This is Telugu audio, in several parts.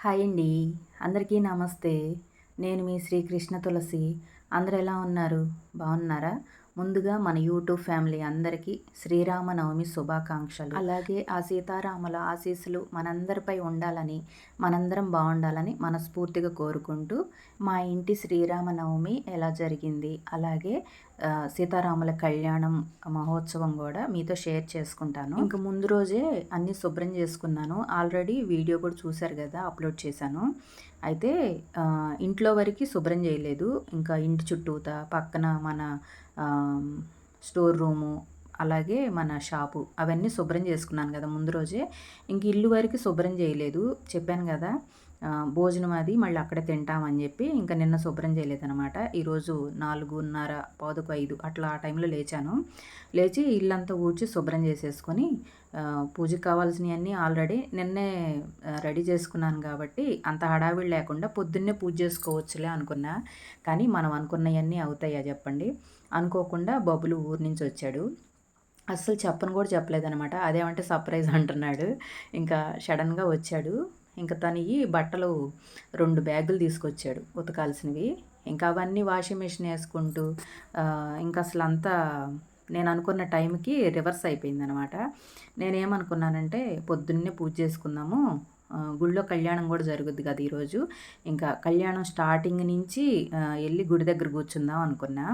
హాయ్ అండి. అందరికీ నమస్తే. నేను మీ శ్రీకృష్ణ తులసి. అందరూ ఎలా ఉన్నారు? బాగున్నారా? ముందుగా మన యూట్యూబ్ ఫ్యామిలీ అందరికీ శ్రీరామనవమి శుభాకాంక్షలు. అలాగే ఆ సీతారాముల ఆశీస్సులు మనందరిపై ఉండాలని, మనందరం బాగుండాలని మనస్ఫూర్తిగా కోరుకుంటూ, మా ఇంటి శ్రీరామనవమి ఎలా జరిగింది, అలాగే సీతారాముల కళ్యాణం మహోత్సవం కూడా మీతో షేర్ చేసుకుంటాను. ఇంక ముందు రోజే అన్నీ శుభ్రం చేసుకున్నాను. ఆల్రెడీ వీడియో కూడా చూశారు కదా, అప్లోడ్ చేశాను. అయితే ఇంట్లో వరకు శుభ్రం చేయలేదు. ఇంకా ఇంటి చుట్టూతా పక్కన మన స్టోర్ రూము, అలాగే మన షాపు అవన్నీ శుభ్రం చేసుకున్నాను కదా ముందు రోజే. ఇంక ఇల్లు వరకు శుభ్రం చేయలేదు. చెప్పాను కదా, భోజనం అది మళ్ళీ అక్కడే తింటామని చెప్పి ఇంకా నిన్న శుభ్రం చేయలేదనమాట. ఈరోజు 4:30, 4:45 అట్లా ఆ టైంలో లేచాను. లేచి ఇల్లంతా ఊడ్చి శుభ్రం చేసేసుకొని పూజకి కావాల్సినవన్నీ ఆల్రెడీ నిన్నే రెడీ చేసుకున్నాను కాబట్టి అంత హడావిడి లేకుండా పొద్దున్నే పూజ చేసుకోవచ్చులే అనుకున్నా. కానీ మనం అనుకున్నవన్నీ అవుతాయా చెప్పండి? అనుకోకుండా బబులు ఊరు నుంచి వచ్చాడు. అస్సలు చెప్పను కూడా చెప్పలేదనమాట. అదేమంటే సర్ప్రైజ్ అంటున్నాడు. ఇంకా సడన్గా వచ్చాడు. ఇంకా తనయి బట్టలు 2 బ్యాగులు తీసుకొచ్చాడు ఉతకాల్సినవి. ఇంకా అవన్నీ వాషింగ్ మిషన్ వేసుకుంటూ ఇంకా అసలు అంతా నేను అనుకున్న టైంకి రివర్స్ అయిపోయిందనమాట. నేనేమనుకున్నానంటే పొద్దున్నే పూజ చేసుకుందాము, గుడిలో కళ్యాణం కూడా జరుగుద్ది కదా ఈరోజు. ఇంకా కళ్యాణం స్టార్టింగ్ నుంచి వెళ్ళి గుడి దగ్గర కూర్చుందాం అనుకున్నా.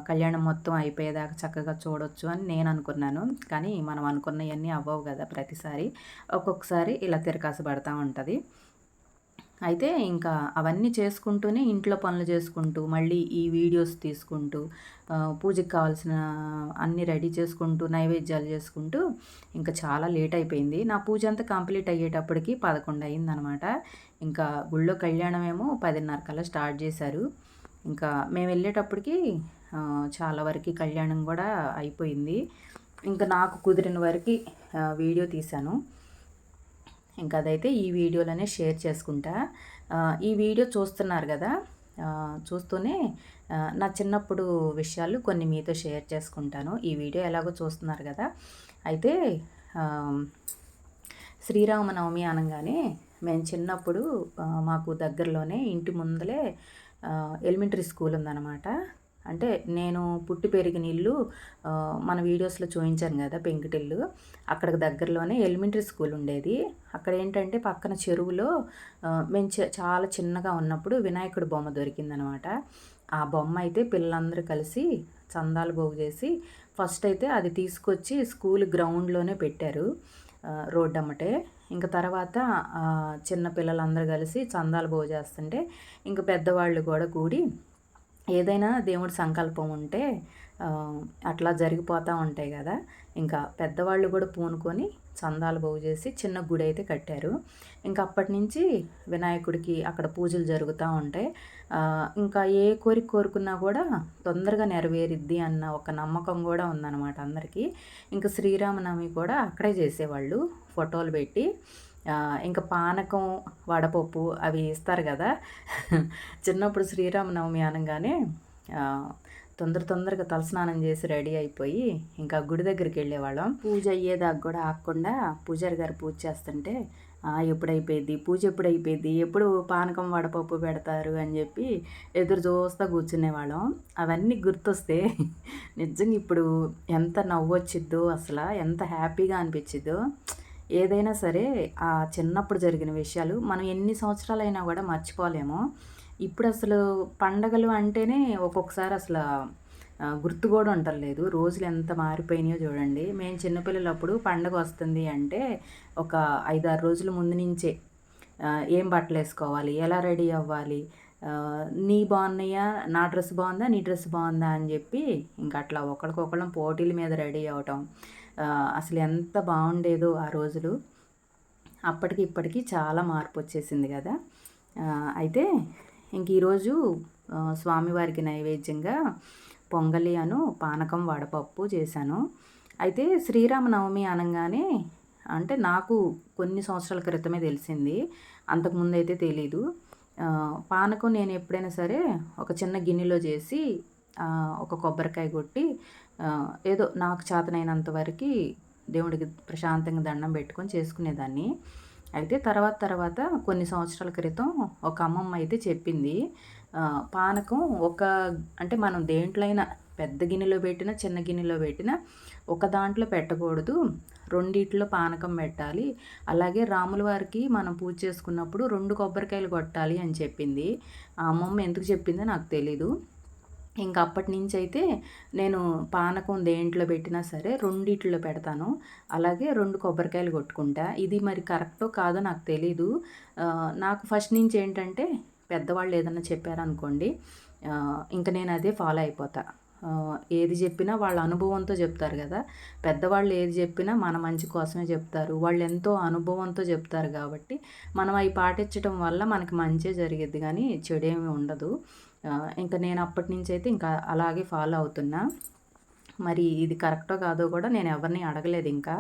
కళ్యాణం మొత్తం అయిపోయేదాకా చక్కగా చూడొచ్చు అని నేను అనుకున్నాను. కానీ మనం అనుకున్నవన్నీ అవ్వవు కదా ప్రతిసారి. ఒక్కొక్కసారి ఇలా తిరకాసు పడతా ఉంటుంది. అయితే ఇంకా అవన్నీ చేసుకుంటూనే ఇంట్లో పనులు చేసుకుంటూ, మళ్ళీ ఈ వీడియోస్ తీసుకుంటూ, పూజకి కావాల్సిన అన్నీ రెడీ చేసుకుంటూ, నైవేద్యాలు చేసుకుంటూ ఇంకా చాలా లేట్ అయిపోయింది. నా పూజ అంతా కంప్లీట్ అయ్యేటప్పటికి 11 అయిందనమాట. ఇంకా గుళ్ళో కళ్యాణం ఏమో 10:30 కల్లా స్టార్ట్ చేశారు. ఇంకా మేము వెళ్ళేటప్పటికి చాలా వరకు కళ్యాణం కూడా అయిపోయింది. ఇంకా నాకు కుదిరిన వరకు వీడియో తీశాను. ఇంకా అదైతే ఈ వీడియోలోనే షేర్ చేసుకుంటా. ఈ వీడియో చూస్తున్నారు కదా, చూస్తూనే నా చిన్నప్పుడు విషయాలు కొన్ని మీతో షేర్ చేసుకుంటాను. ఈ వీడియో ఎలాగో చూస్తున్నారు కదా. అయితే శ్రీరామనవమి అనగానే మేము చిన్నప్పుడు మాకు దగ్గరలోనే ఇంటి ముందలే ఎలిమెంటరీ స్కూల్ ఉందన్నమాట. అంటే నేను పుట్టి పెరిగిన ఇల్లు మన వీడియోస్లో చూపించాను కదా పెంకుటిల్లు, అక్కడికి దగ్గరలోనే ఎలిమెంటరీ స్కూల్ ఉండేది. అక్కడ ఏంటంటే పక్కన చెరువులో మేము చాలా చిన్నగా ఉన్నప్పుడు వినాయకుడి బొమ్మ దొరికిందనమాట. ఆ బొమ్మ అయితే పిల్లలందరూ కలిసి చందాలు పోగు చేసి ఫస్ట్ అయితే అది తీసుకొచ్చి స్కూల్ గ్రౌండ్లోనే పెట్టారు, రోడ్డు అమ్మటే. ఇంకా తర్వాత చిన్న పిల్లలందరూ కలిసి చందాలు పోగు చేస్తుంటే ఇంకా పెద్దవాళ్ళు కూడా కూడి ఏదైనా దేవుడి సంకల్పం ఉంటే అట్లా జరిగిపోతూ ఉంటాయి కదా. ఇంకా పెద్దవాళ్ళు కూడా పూనుకొని చందాలు పోగు చేసి చిన్న గుడి అయితే కట్టారు. ఇంకా అప్పటి నుంచి వినాయకుడికి అక్కడ పూజలు జరుగుతూ ఉంటాయి. ఇంకా ఏ కోరిక కోరుకున్నా కూడా తొందరగా నెరవేరిద్ది అన్న ఒక నమ్మకం కూడా ఉందన్నమాట అందరికీ. ఇంకా శ్రీరామనవమి కూడా అక్కడే చేసేవాళ్ళు ఫోటోలు పెట్టి. ఇంకా పానకం, వడపప్పు అవి ఇస్తారు కదా. చిన్నప్పుడు శ్రీరామనవమి అనగానే తొందరగా తలస్నానం చేసి రెడీ అయిపోయి ఇంకా గుడి దగ్గరికి వెళ్ళేవాళ్ళం. పూజ అయ్యేదాకా కూడా ఆగకుండా పూజారి గారు పూజ చేస్తుంటే ఎప్పుడైపోయింది పూజ, ఎప్పుడైపోయింది, ఎప్పుడు పానకం వడపప్పు పెడతారు అని చెప్పి ఎదురు చూస్తూ కూర్చునేవాళ్ళం. అవన్నీ గుర్తొస్తే నిజంగా ఇప్పుడు ఎంత నవ్వొచ్చిద్దో, అసలు ఎంత హ్యాపీగా అనిపించిద్దో. ఏదైనా సరే ఆ చిన్నప్పుడు జరిగిన విషయాలు మనం ఎన్ని సంవత్సరాలైనా కూడా మర్చిపోలేము. ఇప్పుడు అసలు పండగలు అంటేనే ఒక్కొక్కసారి అసలు గుర్తు కూడా ఉండలేదు. రోజులు ఎంత మారిపోయినాయో చూడండి. మేము చిన్నపిల్లలప్పుడు పండగ వస్తుంది అంటే ఒక 5-6 రోజుల ముందు నుంచే ఏం బట్టలు వేసుకోవాలి, ఎలా రెడీ అవ్వాలి, నీ బాగున్నాయా, నా డ్రెస్ బాగుందా, నీ డ్రెస్ బాగుందా అని చెప్పి ఇంకా అట్లా ఒకరికొకళ్ళం పోటీల మీద రెడీ అవటం. అసలు ఎంత బాగుండేదో ఆ రోజులు. అప్పటికి ఇప్పటికి చాలా మార్పు వచ్చేసింది కదా. అయితే ఇంక ఈరోజు స్వామివారికి నైవేద్యంగా పొంగలి అను పానకం వడపప్పు చేశాను. అయితే శ్రీరామనవమి అనగానే అంటే నాకు కొన్ని సంవత్సరాల క్రితమే తెలిసింది, అంతకుముందు అయితే తెలీదు. పానకం నేను ఎప్పుడైనా సరే ఒక చిన్న గిన్నెలో చేసి ఒక కొబ్బరికాయ కొట్టి ఏదో నాకు చేతనైనంత వరకు దేవుడికి ప్రశాంతంగా దండం పెట్టుకొని చేసుకునేదాన్ని. అయితే తర్వాత కొన్ని సంవత్సరాల క్రితం ఒక అమ్మమ్మ అయితే చెప్పింది, పానకం అంటే మనం దేంట్లో అయినా పెద్ద గిన్నెలో పెట్టినా, చిన్న గిన్నెలో పెట్టినా ఒక దాంట్లో పెట్టకూడదు. రెండిట్లో పానకం పెట్టాలి. అలాగే రాముల వారికి మనం పూజ చేసుకున్నప్పుడు 2 కొబ్బరికాయలు కొట్టాలి అని చెప్పింది. ఆ అమ్మమ్మ ఎందుకు చెప్పిందో నాకు తెలీదు. ఇంక అప్పటినుంచైతే నేను పానకం దేంట్లో పెట్టినా సరే రెండిట్లో పెడతాను. అలాగే 2 కొబ్బరికాయలు కొట్టుకుంటా. ఇది మరి కరెక్టో కాదో నాకు తెలీదు. నాకు ఫస్ట్ నుంచి ఏంటంటే పెద్దవాళ్ళు ఏదన్నా చెప్పారనుకోండి, ఇంక నేను అదే ఫాలో అయిపోతా. ఏది చెప్పినా వాళ్ళ అనుభవంతో చెప్తారు కదా! పెద్దవాళ్ళు ఏది చెప్పినా మన మంచి కోసమే చెప్తారు. వాళ్ళు ఎంతో అనుభవంతో చెప్తారు కాబట్టి మనం అవి పాటించటం వల్ల మనకి మంచే జరిగిద్ది కానీ చెడేమి ఉండదు. ఇంక నేను అప్పటినుంచైతే ఇంకా అలాగే ఫాలో అవుతున్నా. మరి ఇది కరెక్టో కాదో కూడా నేను ఎవరిని అడగలేదు ఇంకా.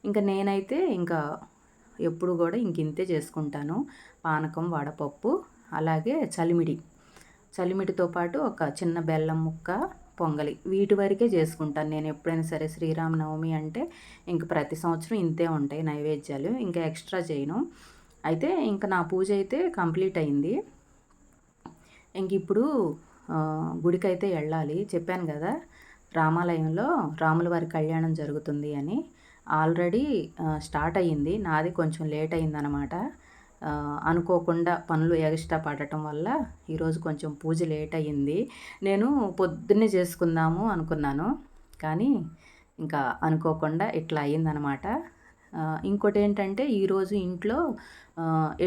ఇంక నేనైతే ఇంకా ఎప్పుడు కూడా ఇంతే చేసుకుంటాను. పానకం, వడపప్పు, అలాగే చలిమిడితో పాటు ఒక చిన్న బెల్లం ముక్క, పొంగలి వీటి వరకే చేసుకుంటాను నేను ఎప్పుడైనా సరే. శ్రీరామనవమి అంటే ఇంక ప్రతి సంవత్సరం ఇంతే ఉంటాయి నైవేద్యాలు. ఇంకా ఎక్స్ట్రా చేయను. అయితే ఇంక నా పూజ అయితే కంప్లీట్ అయింది. ఇంక ఇప్పుడు గుడికైతే వెళ్ళాలి. చెప్పాను కదా, రామాలయంలో రాముల వారి కళ్యాణం జరుగుతుంది అని. ఆల్రెడీ స్టార్ట్ అయ్యింది. నాది కొంచెం లేట్ అయిందనమాట. అనుకోకుండా పనులు ఎగస్ట్రా పడటం వల్ల ఈరోజు కొంచెం పూజ లేట్ అయ్యింది. నేను పొద్దున్నే చేసుకుందాము అనుకున్నాను, కానీ ఇంకా అనుకోకుండా ఇట్లా అయ్యిందనమాట. ఇంకోటి ఏంటంటే ఈరోజు ఇంట్లో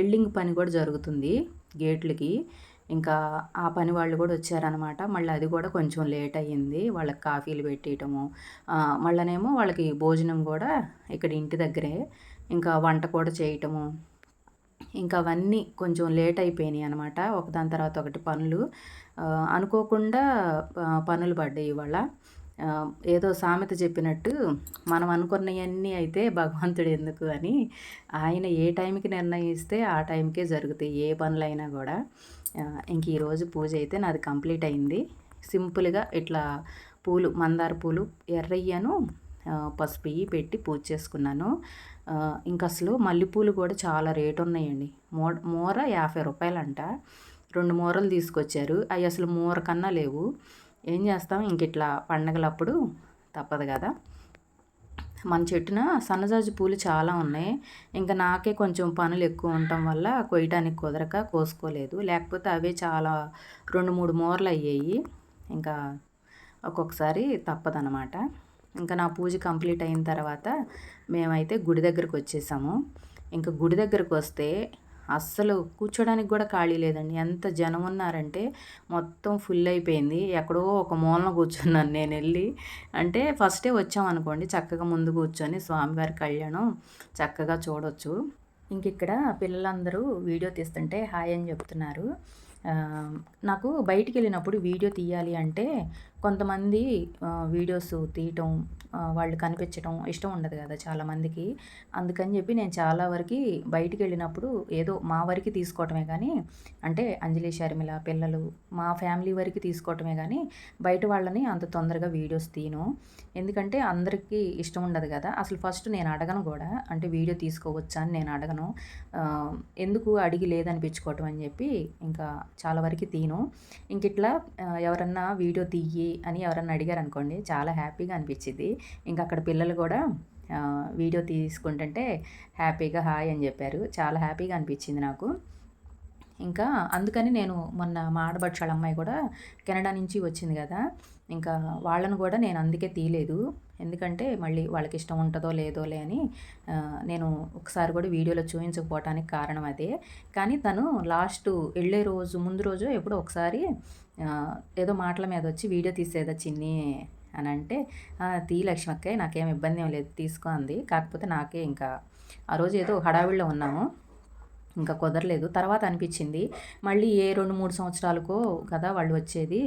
ఎల్డింగ్ పని కూడా జరుగుతుంది గేట్లకి. ఇంకా ఆ పని వాళ్ళు కూడా వచ్చారనమాట. మళ్ళీ అది కూడా కొంచెం లేట్ అయ్యింది. వాళ్ళకి కాఫీలు పెట్టియటము, మళ్ళనేమో వాళ్ళకి భోజనం కూడా ఇక్కడ ఇంటి దగ్గరే. ఇంకా వంట కూడా చేయటము, ఇంకా అవన్నీ కొంచెం లేట్ అయిపోయినాయి అనమాట. ఒకదాని తర్వాత ఒకటి పనులు. అనుకోకుండా పనులు పడ్డాయి ఇవాళ. ఏదో సామెత చెప్పినట్టు మనం అనుకున్నవన్నీ అయితే భగవంతుడు ఎందుకు అని, ఆయన ఏ టైంకి నిర్ణయిస్తే ఆ టైంకే జరుగుతాయి ఏ పనులైనా కూడా. ఇంక ఈరోజు పూజ అయితే నాది కంప్లీట్ అయింది. సింపుల్గా ఇట్లా పూలు, మందార పూలు, ఎర్రయ్యను పసుపు పెట్టి పూజ చేసుకున్నాను. ఇంకా అసలు మల్లెపూలు కూడా చాలా రేటు ఉన్నాయండి. మూర 50 రూపాయలంట. 2 మూరలు తీసుకొచ్చారు. అవి అసలు మూర కన్నా లేవు. ఏం చేస్తాం, ఇంక ఇట్లా పండగలప్పుడు తప్పదు కదా. మన చెట్టున సన్నజాజి పూలు చాలా ఉన్నాయి. ఇంకా నాకే కొంచెం పనులు ఎక్కువ ఉండటం వల్ల కొయ్యడానికి కుదరక కోసుకోలేదు. లేకపోతే అవే చాలా 2-3 మూరలు అయ్యాయి. ఇంకా ఒక్కొక్కసారి తప్పదనమాట. ఇంకా నా పూజ కంప్లీట్ అయిన తర్వాత మేమైతే గుడి దగ్గరకు వచ్చేసాము. ఇంకా గుడి దగ్గరకు వస్తే అస్సలు కూర్చోడానికి కూడా ఖాళీ లేదండి. ఎంత జనం ఉన్నారంటే మొత్తం ఫుల్ అయిపోయింది. ఎక్కడో ఒక మూలన కూర్చున్నాను నేను వెళ్ళి. అంటే ఫస్టే వచ్చామనుకోండి, చక్కగా ముందు కూర్చొని స్వామివారి కళ్యాణం చక్కగా చూడొచ్చు. ఇంక ఇక్కడ పిల్లలందరూ వీడియో తీస్తుంటే హాయ్ అని చెప్తున్నారు. నాకు బయటికి వెళ్ళినప్పుడు వీడియో తీయాలి అంటే కొంతమంది వీడియోస్ తీయటం, వాళ్ళు కనిపించటం ఇష్టం ఉండదు కదా చాలామందికి. అందుకని చెప్పి నేను చాలా వరకు బయటికి వెళ్ళినప్పుడు ఏదో మా వరకు తీసుకోవటమే కానీ, అంటే అంజలి, షర్మిల పిల్లలు మా ఫ్యామిలీ వరకు తీసుకోవటమే కానీ బయట వాళ్ళని అంత తొందరగా వీడియోస్ తీయను. ఎందుకంటే అందరికీ ఇష్టం ఉండదు కదా. అసలు ఫస్ట్ నేను అడగను కూడా, అంటే వీడియో తీసుకోవచ్చా అని నేను అడగను. ఎందుకు అడిగి లేదనిపించుకోవటం అని చెప్పి ఇంకా చాలా వరకు తీయను. ఇంక ఇట్లా ఎవరన్నా వీడియో తీయి అని ఎవరన్నా అడిగారు అనుకోండి, చాలా హ్యాపీగా అనిపించింది. ఇంకా అక్కడ పిల్లలు కూడా వీడియో తీసుకుంటుంటే హ్యాపీగా హాయ్ అని చెప్పారు. చాలా హ్యాపీగా అనిపించింది నాకు. ఇంకా అందుకని నేను మొన్న మా ఆడబడుచాళ్ళ అమ్మాయి కూడా కెనడా నుంచి వచ్చింది కదా, ఇంకా వాళ్ళను కూడా నేను అందుకే తీయలేదు. ఎందుకంటే మళ్ళీ వాళ్ళకి ఇష్టం ఉంటుందో లేదోలే అని నేను ఒకసారి కూడా వీడియోలో చూపించకపోవటానికి కారణం అదే. కానీ తను లాస్ట్ వెళ్ళే రోజు ముందు రోజు ఎప్పుడో ఒకసారి ఏదో మాటల మీద వచ్చి వీడియో తీసేదా చిన్ని అని అంటే, తీ లక్ష్మక్క, నాకేం ఇబ్బంది ఏం లేదు తీసుకో అంది. కాకపోతే నాకే ఇంకా ఆ రోజు ఏదో హడావిడిలో ఉన్నాము, ఇంకా కుదరలేదు. తర్వాత అనిపించింది మళ్ళీ ఏ 2-3 సంవత్సరాలకో కదా వాళ్ళు వచ్చేది,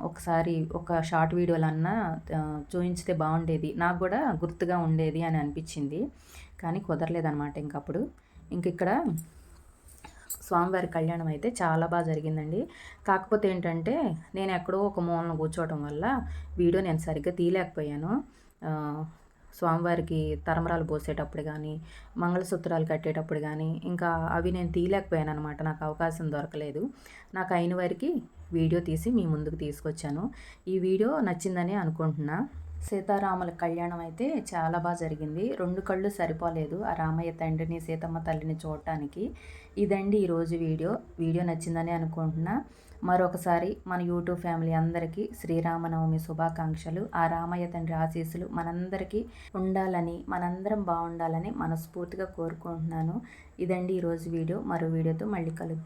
ఒకసారి ఒక షార్ట్ వీడియోలన్నా చూపించితే బాగుండేది, నాకు కూడా గుర్తుగా ఉండేది అని అనిపించింది. కానీ కుదరలేదనమాట ఇంకప్పుడు. ఇంక ఇక్కడ స్వామివారి కళ్యాణం అయితే చాలా బాగా జరిగిందండి. కాకపోతే ఏంటంటే నేను ఎక్కడో ఒక మూలన కూర్చోవటం వల్ల వీడియో నేను సరిగ్గా తీయలేకపోయాను. స్వామివారికి తరమరాలు పోసేటప్పుడు కానీ, మంగళసూత్రాలు కట్టేటప్పుడు కానీ, ఇంకా అవి నేను తీయలేకపోయాను అనమాట. నాకు అవకాశం దొరకలేదు. నాకు అయిన వరకు వీడియో తీసి మీ ముందుకు తీసుకొచ్చాను. ఈ వీడియో నచ్చిందని అనుకుంటున్నా. సీతారాముల కళ్యాణం అయితే చాలా బాగా జరిగింది. 2 కళ్ళు సరిపోలేదు ఆ రామయ్య తండ్రిని, సీతమ్మ తల్లిని చూడటానికి. ఇదండి ఈరోజు వీడియో. వీడియో నచ్చిందని అనుకుంటున్నా. మరొకసారి మన యూట్యూబ్ ఫ్యామిలీ అందరికీ శ్రీరామనవమి శుభాకాంక్షలు. ఆ రామయ్య తండ్రి ఆశీస్సులు మనందరికీ ఉండాలని, మనందరం బాగుండాలని మనస్ఫూర్తిగా కోరుకుంటున్నాను. ఇదండి ఈరోజు వీడియో. మరో వీడియోతో మళ్ళీ కలుద్దాం.